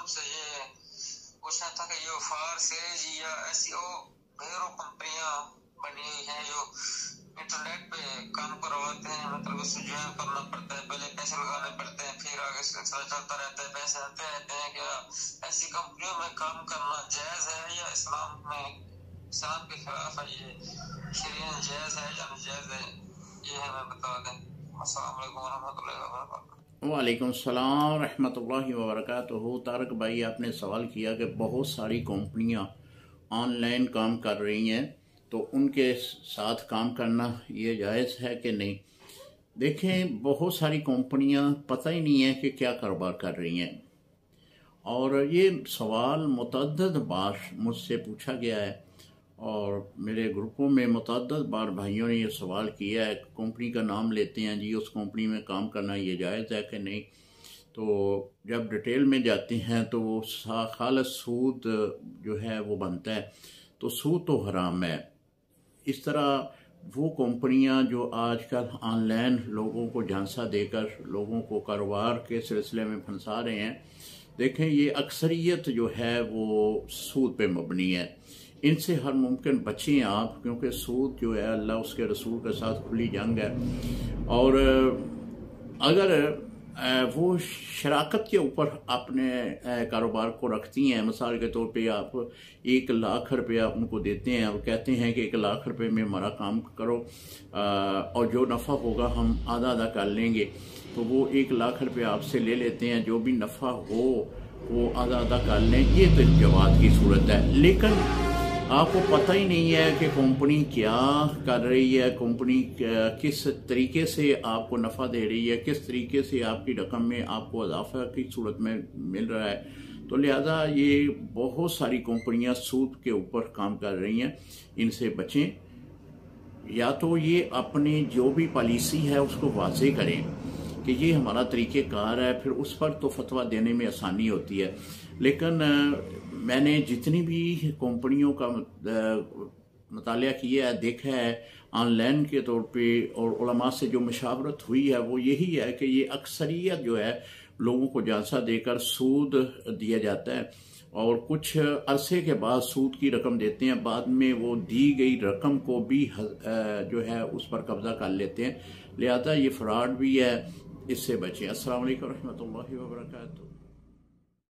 سے یہ پوچھنا تھا کہ یہ وفار سیج یا ایسی گھریلو کمپنیاں بنی ہوئی ہیں جو انٹرنیٹ پہ کام کرواتے ہیں، مطلب اس سے جوائن کرنا پڑتا ہے، پہلے پیسے لگانے پڑتے ہیں، پھر آگے سلسلہ چلتا رہتا ہے، پیسے آتے رہتے ہیں. کیا ایسی کمپنیوں میں کام کرنا جائز ہے یا اسلام کے خلاف ہے؟ یہ شریعت جائز ہے یا ناجائز ہے؟ یہ ہمیں بتا دیں. السلام علیکم ورحمۃ اللہ وبرکاتہ. وعلیکم السلام ورحمۃ اللہ وبرکاتہ. طارق بھائی، آپ نے سوال کیا کہ بہت ساری کمپنیاں آن لائن کام کر رہی ہیں تو ان کے ساتھ کام کرنا یہ جائز ہے کہ نہیں. دیکھیں، بہت ساری کمپنیاں پتہ ہی نہیں ہے کہ کیا کاروبار کر رہی ہیں، اور یہ سوال متعدد بار مجھ سے پوچھا گیا ہے اور میرے گروپوں میں متعدد بار بھائیوں نے یہ سوال کیا ہے. کمپنی کا نام لیتے ہیں، جی اس کمپنی میں کام کرنا یہ جائز ہے کہ نہیں. تو جب ڈیٹیل میں جاتے ہیں تو وہ خالص سود جو ہے وہ بنتا ہے، تو سود تو حرام ہے. اس طرح وہ کمپنیاں جو آج کل آن لائن لوگوں کو جھانسا دے کر لوگوں کو کاروبار کے سلسلے میں پھنسا رہے ہیں، دیکھیں یہ اکثریت جو ہے وہ سود پہ مبنی ہے. ان سے ہر ممکن بچیں آپ، کیونکہ سود جو ہے اللہ اس کے رسول کے ساتھ کھلی جنگ ہے. اور اگر وہ شراکت کے اوپر اپنے کاروبار کو رکھتی ہیں، مثال کے طور پہ آپ 1 لاکھ روپیہ ان کو دیتے ہیں اور کہتے ہیں کہ 1 لاکھ روپے میں ہمارا کام کرو اور جو نفع ہوگا ہم آدھا آدھا کر لیں گے، تو وہ 1 لاکھ روپے آپ سے لے لیتے ہیں، جو بھی نفع ہو وہ آدھا آدھا کر لیں. یہ تو جواز کی صورت ہے. لیکن آپ کو پتہ ہی نہیں ہے کہ کمپنی کیا کر رہی ہے، کمپنی کس طریقے سے آپ کو نفع دے رہی ہے، کس طریقے سے آپ کی رقم میں آپ کو اضافہ کی صورت میں مل رہا ہے. تو لہذا یہ بہت ساری کمپنیاں سود کے اوپر کام کر رہی ہیں. ان سے بچیں. یا تو یہ اپنی جو بھی پالیسی ہے اس کو واضح کریں کہ یہ ہمارا طریقہ کار ہے، پھر اس پر تو فتویٰ دینے میں آسانی ہوتی ہے. لیکن میں نے جتنی بھی کمپنیوں کا مطالعہ کیا ہے، دیکھا ہے آن لائن کے طور پہ، اور علماء سے جو مشاورت ہوئی ہے وہ یہی ہے کہ یہ اکثریت جو ہے لوگوں کو جھانسا دے کر سود دیا جاتا ہے، اور کچھ عرصے کے بعد سود کی رقم دیتے ہیں، بعد میں وہ دی گئی رقم کو بھی جو ہے اس پر قبضہ کر لیتے ہیں. لہذا یہ فراڈ بھی ہے، اس سے بچیں. السلام علیکم ورحمۃ اللہ وبرکاتہ.